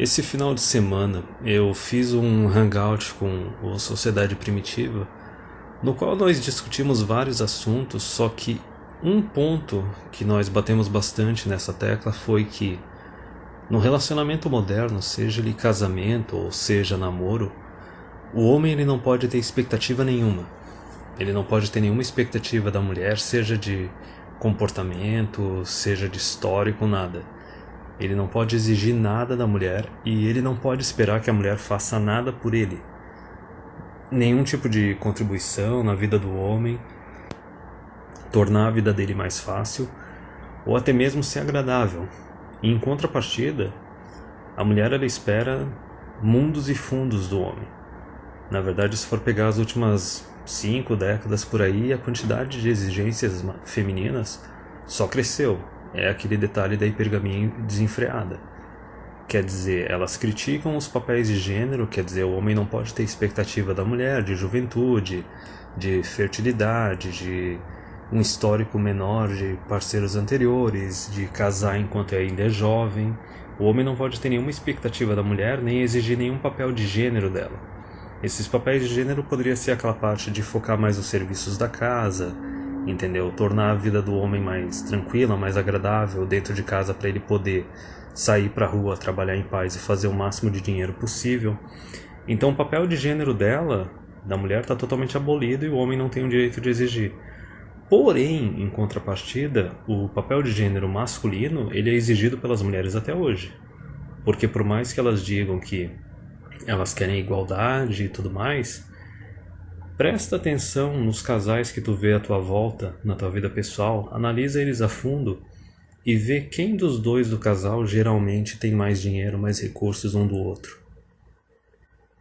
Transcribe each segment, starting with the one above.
Esse final de semana eu fiz um hangout com o Sociedade Primitiva, no qual nós discutimos vários assuntos, só que um ponto que nós batemos bastante nessa tecla foi que no relacionamento moderno, seja ele casamento ou seja namoro, o homem ele não pode ter expectativa nenhuma. Ele não pode ter nenhuma expectativa da mulher, seja de comportamento, seja de histórico, nada. Ele não pode exigir nada da mulher e ele não pode esperar que a mulher faça nada por ele. Nenhum tipo de contribuição na vida do homem, tornar a vida dele mais fácil ou até mesmo ser agradável. E em contrapartida, a mulher ela espera mundos e fundos do homem. Na verdade, se for pegar as últimas 5 décadas por aí, a quantidade de exigências femininas só cresceu. É aquele detalhe da hipergamia desenfreada. Quer dizer, elas criticam os papéis de gênero, quer dizer, o homem não pode ter expectativa da mulher, de juventude, de fertilidade, de um histórico menor de parceiros anteriores, de casar enquanto ainda é jovem. O homem não pode ter nenhuma expectativa da mulher, nem exigir nenhum papel de gênero dela. Esses papéis de gênero poderia ser aquela parte de focar mais nos serviços da casa, entendeu? Tornar a vida do homem mais tranquila, mais agradável dentro de casa para ele poder sair para a rua, trabalhar em paz e fazer o máximo de dinheiro possível. Então o papel de gênero dela, da mulher, está totalmente abolido e o homem não tem o direito de exigir. Porém, em contrapartida, o papel de gênero masculino ele é exigido pelas mulheres até hoje. Porque por mais que elas digam que elas querem igualdade e tudo mais, presta atenção nos casais que tu vê à tua volta, na tua vida pessoal, analisa eles a fundo e vê quem dos dois do casal geralmente tem mais dinheiro, mais recursos um do outro.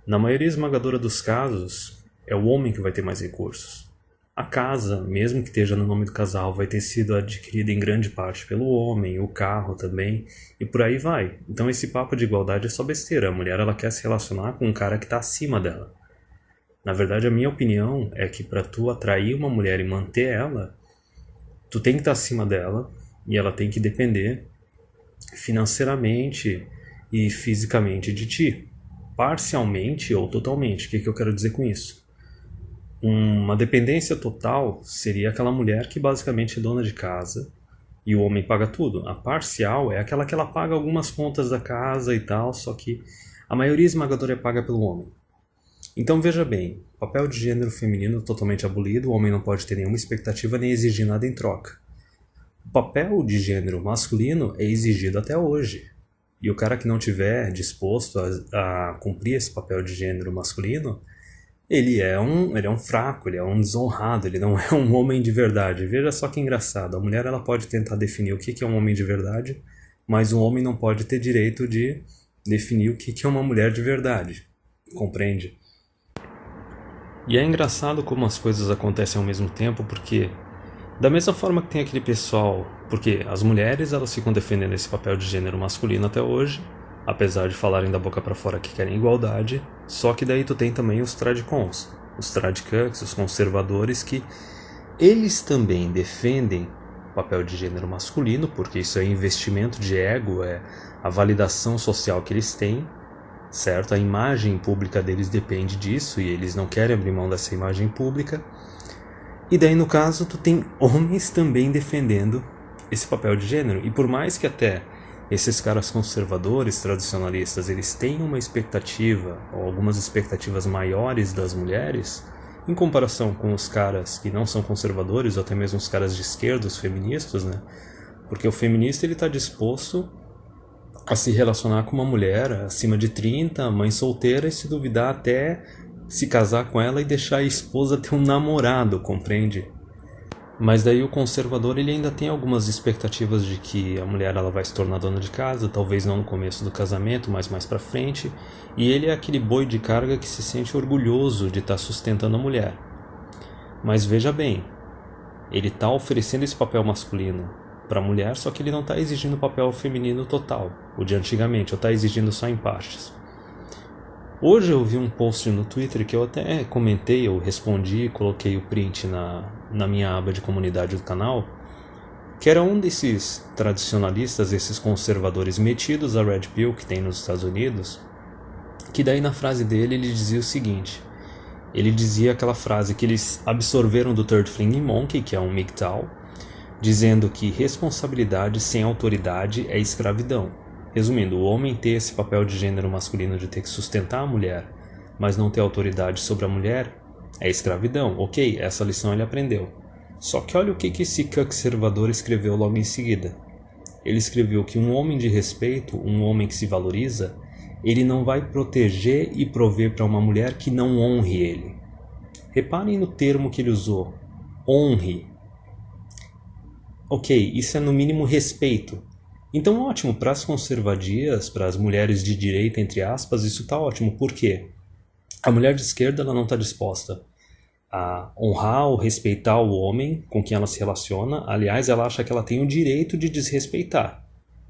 Na maioria esmagadora dos casos, é o homem que vai ter mais recursos. A casa, mesmo que esteja no nome do casal, vai ter sido adquirida em grande parte pelo homem, o carro também, e por aí vai. Então esse papo de igualdade é só besteira. A mulher ela quer se relacionar com um cara que está acima dela. Na verdade, a minha opinião é que para tu atrair uma mulher e manter ela, tu tem que estar acima dela e ela tem que depender financeiramente e fisicamente de ti. Parcialmente ou totalmente. O que eu quero dizer com isso? Uma dependência total seria aquela mulher que basicamente é dona de casa e o homem paga tudo. A parcial é aquela que ela paga algumas contas da casa e tal, só que a maioria esmagadora é paga pelo homem. Então veja bem, papel de gênero feminino totalmente abolido, o homem não pode ter nenhuma expectativa nem exigir nada em troca. O papel de gênero masculino é exigido até hoje. E o cara que não tiver disposto a cumprir esse papel de gênero masculino, ele é um fraco, ele é um desonrado, ele não é um homem de verdade. Veja só que engraçado, a mulher ela pode tentar definir o que é um homem de verdade, mas um homem não pode ter direito de definir o que é uma mulher de verdade. Compreende? E é engraçado como as coisas acontecem ao mesmo tempo, porque da mesma forma que tem aquele pessoal, porque as mulheres elas ficam defendendo esse papel de gênero masculino até hoje, apesar de falarem da boca pra fora que querem igualdade, só que daí tu tem também os tradicons, os tradicucks, os conservadores, que eles também defendem o papel de gênero masculino, porque isso é investimento de ego, é a validação social que eles têm, certo? A imagem pública deles depende disso e eles não querem abrir mão dessa imagem pública. E daí no caso tu tem homens também defendendo esse papel de gênero. E por mais que até esses caras conservadores, tradicionalistas, eles têm uma expectativa ou algumas expectativas maiores das mulheres em comparação com os caras que não são conservadores ou até mesmo os caras de esquerda, os feministas, né? Porque o feminista ele está disposto a se relacionar com uma mulher acima de 30, mãe solteira, e se duvidar até se casar com ela e deixar a esposa ter um namorado, compreende? Mas daí o conservador ele ainda tem algumas expectativas de que a mulher ela vai se tornar dona de casa, talvez não no começo do casamento, mas mais pra frente, e ele é aquele boi de carga que se sente orgulhoso de estar sustentando a mulher. Mas veja bem, ele está oferecendo esse papel masculino para a mulher, só que ele não está exigindo o papel feminino total, o de antigamente, ou está exigindo só em partes. Hoje eu vi um post no Twitter que eu até comentei, eu respondi, coloquei o print na minha aba de comunidade do canal, que era um desses tradicionalistas, esses conservadores metidos a Red Pill que tem nos Estados Unidos, que daí na frase dele ele dizia o seguinte, ele dizia aquela frase que eles absorveram do Third Flying Monkey, que é um MGTOW, dizendo que responsabilidade sem autoridade é escravidão. Resumindo, o homem ter esse papel de gênero masculino de ter que sustentar a mulher, mas não ter autoridade sobre a mulher, é escravidão. Ok, essa lição ele aprendeu. Só que olha o que esse conservador escreveu logo em seguida. Ele escreveu que um homem de respeito, um homem que se valoriza, ele não vai proteger e prover para uma mulher que não honre ele. Reparem no termo que ele usou, honre. Ok, isso é no mínimo respeito. Então ótimo, para as conservadias, para as mulheres de direita, entre aspas, isso está ótimo. Por quê? A mulher de esquerda ela não está disposta a honrar ou respeitar o homem com quem ela se relaciona. Aliás, ela acha que ela tem o direito de desrespeitar,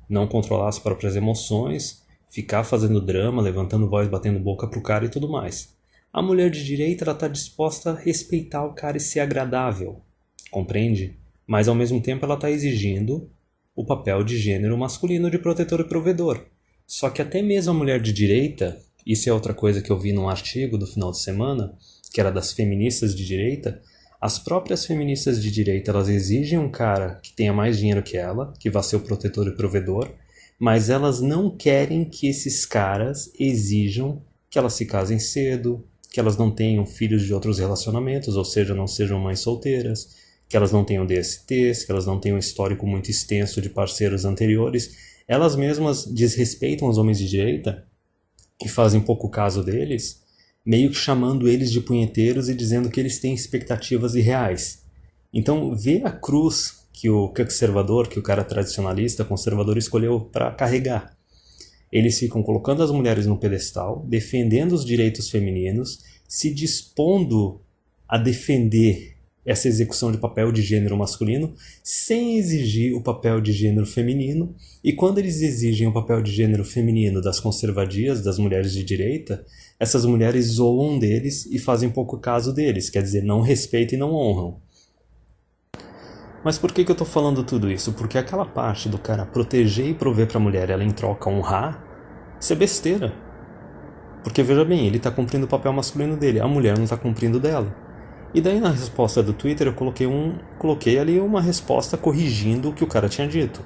não controlar as próprias emoções, ficar fazendo drama, levantando voz, batendo boca pro cara e tudo mais. A mulher de direita está disposta a respeitar o cara e ser agradável, compreende? Mas ao mesmo tempo ela está exigindo o papel de gênero masculino de protetor e provedor. Só que até mesmo a mulher de direita, isso é outra coisa que eu vi num artigo do final de semana, que era das feministas de direita, as próprias feministas de direita elas exigem um cara que tenha mais dinheiro que ela, que vá ser o protetor e provedor, mas elas não querem que esses caras exijam que elas se casem cedo, que elas não tenham filhos de outros relacionamentos, ou seja, não sejam mães solteiras, que elas não tenham DSTs, que elas não tenham um histórico muito extenso de parceiros anteriores. Elas mesmas desrespeitam os homens de direita e fazem pouco caso deles, meio que chamando eles de punheteiros e dizendo que eles têm expectativas irreais. Então, vê a cruz que o conservador, que o cara tradicionalista, conservador escolheu para carregar. Eles ficam colocando as mulheres no pedestal, defendendo os direitos femininos, se dispondo a defender essa execução de papel de gênero masculino, sem exigir o papel de gênero feminino, e quando eles exigem o papel de gênero feminino das conservadias, das mulheres de direita, essas mulheres zoam deles e fazem pouco caso deles, quer dizer, não respeitam e não honram. Mas por que eu estou falando tudo isso? Porque aquela parte do cara proteger e prover para a mulher, ela em troca honrar, isso é besteira. Porque veja bem, ele está cumprindo o papel masculino dele, a mulher não está cumprindo dela. E daí na resposta do Twitter eu coloquei ali uma resposta corrigindo o que o cara tinha dito.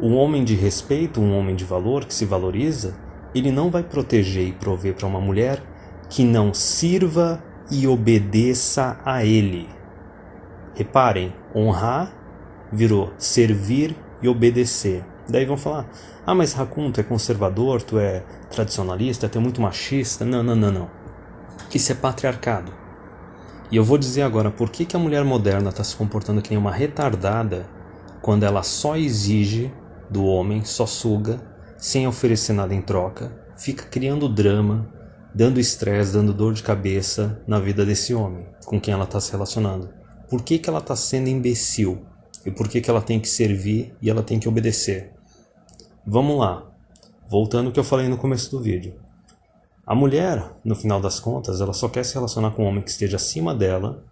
Um homem de respeito, um homem de valor, que se valoriza, ele não vai proteger e prover para uma mulher que não sirva e obedeça a ele. Reparem, honrar virou servir e obedecer. Daí vão falar, mas Racun, tu é conservador, tu é tradicionalista, tu é muito machista. Não. Isso é patriarcado. E eu vou dizer agora por que a mulher moderna está se comportando que nem uma retardada quando ela só exige do homem, só suga, sem oferecer nada em troca, fica criando drama, dando estresse, dando dor de cabeça na vida desse homem com quem ela está se relacionando. Por que ela está sendo imbecil? E por que ela tem que servir e ela tem que obedecer? Vamos lá, voltando ao que eu falei no começo do vídeo. A mulher, no final das contas, ela só quer se relacionar com um homem que esteja acima dela.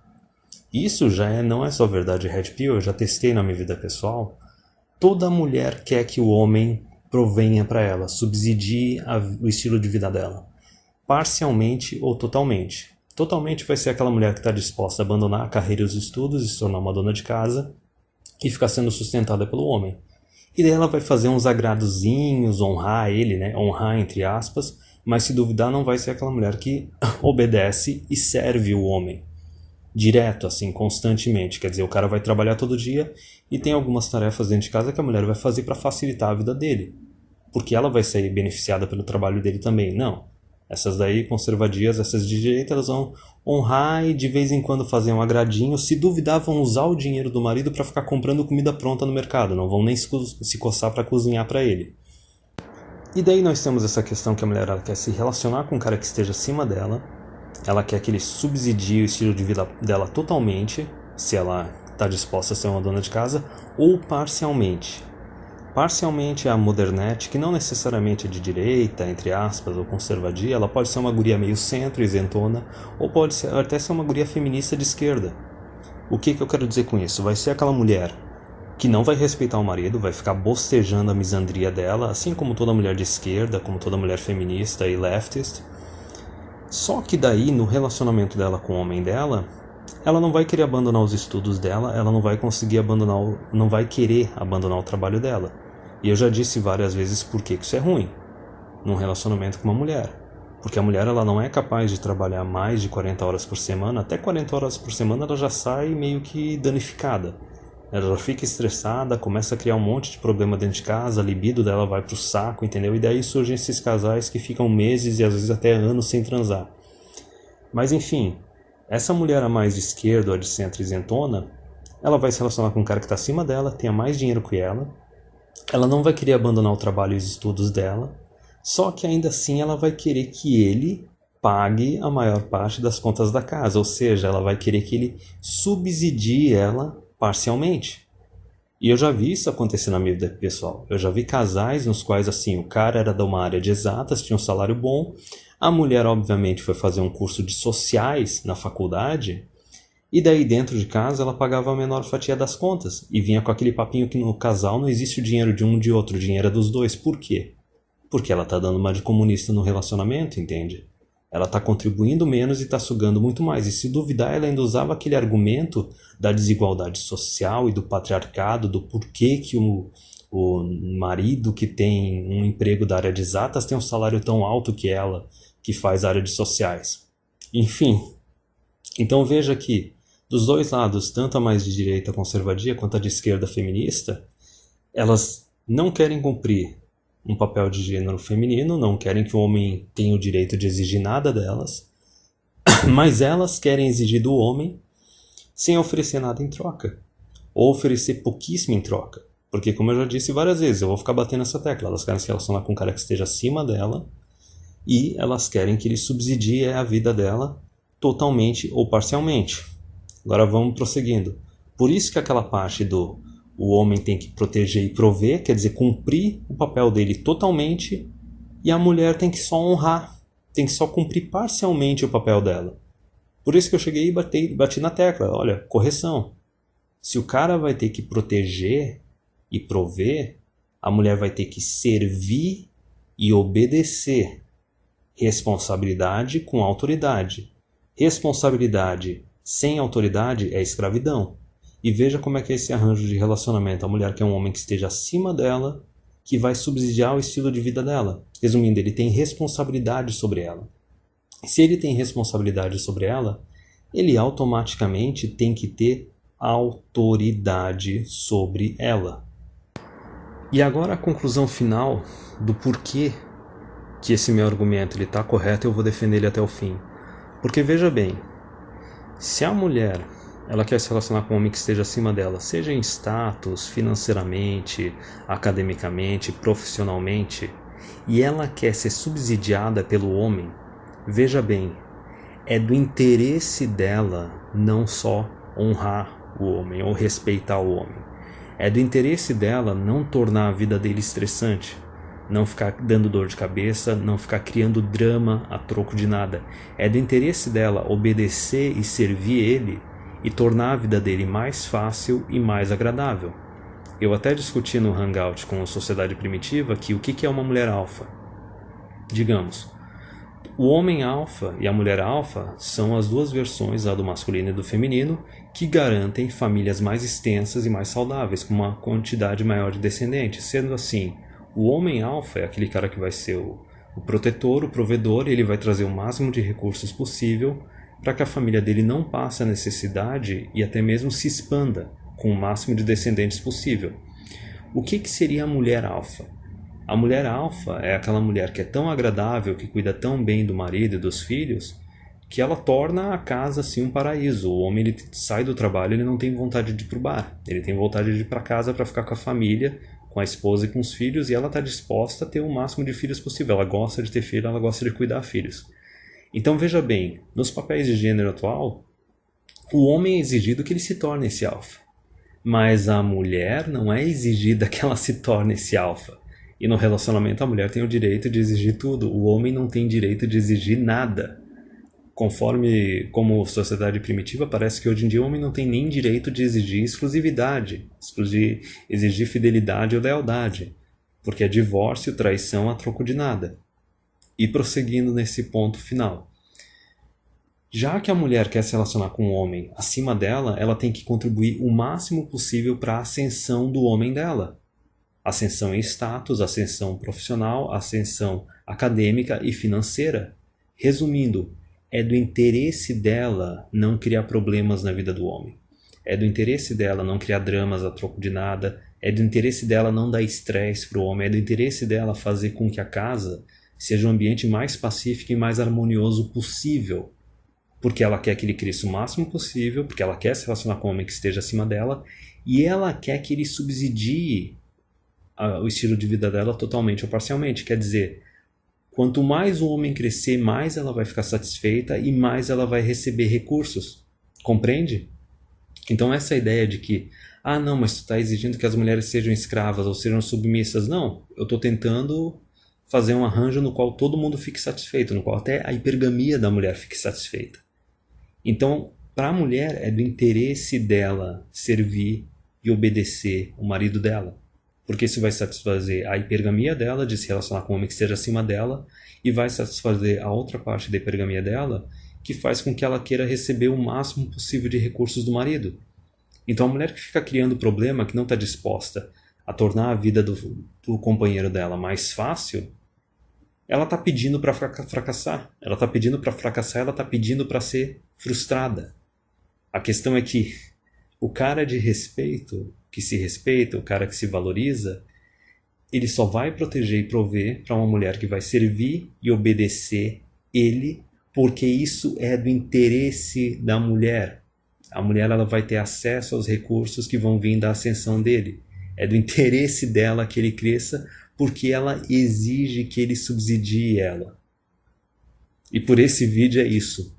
Isso não é só verdade Red Pill, eu já testei na minha vida pessoal. Toda mulher quer que o homem provenha para ela, subsidie o estilo de vida dela. Parcialmente ou totalmente. Totalmente vai ser aquela mulher que está disposta a abandonar a carreira e os estudos e se tornar uma dona de casa e ficar sendo sustentada pelo homem. E daí ela vai fazer uns agradozinhos, honrar ele, né? Honrar entre aspas, mas se duvidar não vai ser aquela mulher que obedece e serve o homem. Direto, assim, constantemente. Quer dizer, o cara vai trabalhar todo dia e tem algumas tarefas dentro de casa que a mulher vai fazer para facilitar a vida dele. Porque ela vai sair beneficiada pelo trabalho dele também. Não. Essas daí, conservadias, essas de direita, elas vão honrar e de vez em quando fazer um agradinho. Se duvidar, vão usar o dinheiro do marido para ficar comprando comida pronta no mercado. Não vão nem se coçar para cozinhar para ele. E daí nós temos essa questão que a mulher ela quer se relacionar com um cara que esteja acima dela. Ela quer que ele subsidie o estilo de vida dela totalmente, se ela está disposta a ser uma dona de casa, ou parcialmente. Parcialmente a modernete, que não necessariamente é de direita, entre aspas, ou conservadia, ela pode ser uma guria meio centro, isentona, ou pode até ser uma guria feminista de esquerda. O que eu quero dizer com isso? Vai ser aquela mulher que não vai respeitar o marido, vai ficar bostejando a misandria dela, assim como toda mulher de esquerda, como toda mulher feminista e leftist. Só que daí, no relacionamento dela com o homem dela, ela não vai querer abandonar os estudos dela, ela não vai conseguir não vai querer abandonar o trabalho dela. E eu já disse várias vezes por que isso é ruim num relacionamento com uma mulher. Porque a mulher ela não é capaz de trabalhar mais de 40 horas por semana, até 40 horas por semana ela já sai meio que danificada. Ela já fica estressada, começa a criar um monte de problema dentro de casa, a libido dela vai pro saco, entendeu? E daí surgem esses casais que ficam meses e às vezes até anos sem transar. Mas enfim, essa mulher a mais de esquerda ou a de centro isentona, ela vai se relacionar com um cara que está acima dela, tenha mais dinheiro que ela não vai querer abandonar o trabalho e os estudos dela, só que ainda assim ela vai querer que ele pague a maior parte das contas da casa, ou seja, ela vai querer que ele subsidie ela parcialmente. E eu já vi isso acontecer na minha vida pessoal. Eu já vi casais nos quais assim, o cara era de uma área de exatas, tinha um salário bom, a mulher obviamente foi fazer um curso de sociais na faculdade, e daí dentro de casa ela pagava a menor fatia das contas, e vinha com aquele papinho que no casal não existe o dinheiro de um de outro, o dinheiro é dos dois. Por quê? Porque ela tá dando uma de comunista no relacionamento, entende? Ela tá contribuindo menos e tá sugando muito mais. E se duvidar, ela ainda usava aquele argumento da desigualdade social e do patriarcado, do porquê que o marido que tem um emprego da área de exatas tem um salário tão alto que ela, que faz área de sociais. Enfim, então veja que dos dois lados, tanto a mais de direita conservadia quanto a de esquerda feminista, elas não querem cumprir um papel de gênero feminino, não querem que o homem tenha o direito de exigir nada delas, mas elas querem exigir do homem sem oferecer nada em troca, ou oferecer pouquíssimo em troca, porque como eu já disse várias vezes, eu vou ficar batendo essa tecla, elas querem se relacionar com um cara que esteja acima dela, e elas querem que ele subsidie a vida dela totalmente ou parcialmente. Agora vamos prosseguindo. Por isso que aquela parte do o homem tem que proteger e prover, quer dizer, cumprir o papel dele totalmente, e a mulher tem que só honrar, tem que só cumprir parcialmente o papel dela. Por isso que eu cheguei e bati na tecla, olha, correção. Se o cara vai ter que proteger e prover, a mulher vai ter que servir e obedecer. Responsabilidade com autoridade. Responsabilidade sem autoridade é escravidão. E veja como é que é esse arranjo de relacionamento. A mulher quer um homem que esteja acima dela, que vai subsidiar o estilo de vida dela. Resumindo, ele tem responsabilidade sobre ela. Se ele tem responsabilidade sobre ela, ele automaticamente tem que ter autoridade sobre ela. E agora a conclusão final do porquê que esse meu argumento está correto, eu vou defender ele até o fim. Porque veja bem, se a mulher ela quer se relacionar com um homem que esteja acima dela, seja em status, financeiramente, academicamente, profissionalmente, e ela quer ser subsidiada pelo homem, veja bem, é do interesse dela não só honrar o homem ou respeitar o homem. É do interesse dela não tornar a vida dele estressante, não ficar dando dor de cabeça, não ficar criando drama a troco de nada. É do interesse dela obedecer e servir ele e tornar a vida dele mais fácil e mais agradável. Eu até discuti no Hangout com a Sociedade Primitiva que o que é uma mulher alfa. Digamos, o homem alfa e a mulher alfa são as duas versões, a do masculino e do feminino, que garantem famílias mais extensas e mais saudáveis, com uma quantidade maior de descendentes. Sendo assim, o homem alfa é aquele cara que vai ser o protetor, o provedor, e ele vai trazer o máximo de recursos possível para que a família dele não passe a necessidade e até mesmo se expanda com o máximo de descendentes possível. O que seria a mulher alfa? A mulher alfa é aquela mulher que é tão agradável, que cuida tão bem do marido e dos filhos, que ela torna a casa assim um paraíso. O homem ele sai do trabalho, ele não tem vontade de ir pro bar, ele tem vontade de ir para casa para ficar com a família, com a esposa e com os filhos, e ela está disposta a ter o máximo de filhos possível. Ela gosta de ter filho, ela gosta de cuidar de filhos. Então veja bem, nos papéis de gênero atual, o homem é exigido que ele se torne esse alfa. Mas a mulher não é exigida que ela se torne esse alfa. E no relacionamento a mulher tem o direito de exigir tudo, o homem não tem direito de exigir nada. como sociedade primitiva, parece que hoje em dia o homem não tem nem direito de exigir exclusividade, exigir fidelidade ou lealdade, porque é divórcio, traição a troco de nada. E prosseguindo nesse ponto final. Já que a mulher quer se relacionar com um homem acima dela, ela tem que contribuir o máximo possível para a ascensão do homem dela. Ascensão em status, ascensão profissional, ascensão acadêmica e financeira. Resumindo, é do interesse dela não criar problemas na vida do homem. É do interesse dela não criar dramas a troco de nada. É do interesse dela não dar estresse para o homem. É do interesse dela fazer com que a casa seja um ambiente mais pacífico e mais harmonioso possível. Porque ela quer que ele cresça o máximo possível, porque ela quer se relacionar com um homem que esteja acima dela, e ela quer que ele subsidie o estilo de vida dela totalmente ou parcialmente. Quer dizer, quanto mais o homem crescer, mais ela vai ficar satisfeita e mais ela vai receber recursos. Compreende? Então essa ideia de que, não, mas tu está exigindo que as mulheres sejam escravas ou sejam submissas. Não, eu estou tentando fazer um arranjo no qual todo mundo fique satisfeito, no qual até a hipergamia da mulher fique satisfeita. Então, para a mulher, é do interesse dela servir e obedecer o marido dela. Porque isso vai satisfazer a hipergamia dela de se relacionar com um homem que esteja acima dela e vai satisfazer a outra parte da hipergamia dela que faz com que ela queira receber o máximo possível de recursos do marido. Então, a mulher que fica criando problema, que não está disposta a tornar a vida do companheiro dela mais fácil, ela está pedindo para fracassar. Ela está pedindo para fracassar, ela está pedindo para ser frustrada. A questão é que o cara de respeito, que se respeita, o cara que se valoriza, ele só vai proteger e prover para uma mulher que vai servir e obedecer ele, porque isso é do interesse da mulher. A mulher ela vai ter acesso aos recursos que vão vir da ascensão dele. É do interesse dela que ele cresça, porque ela exige que ele subsidie ela. E por esse vídeo é isso.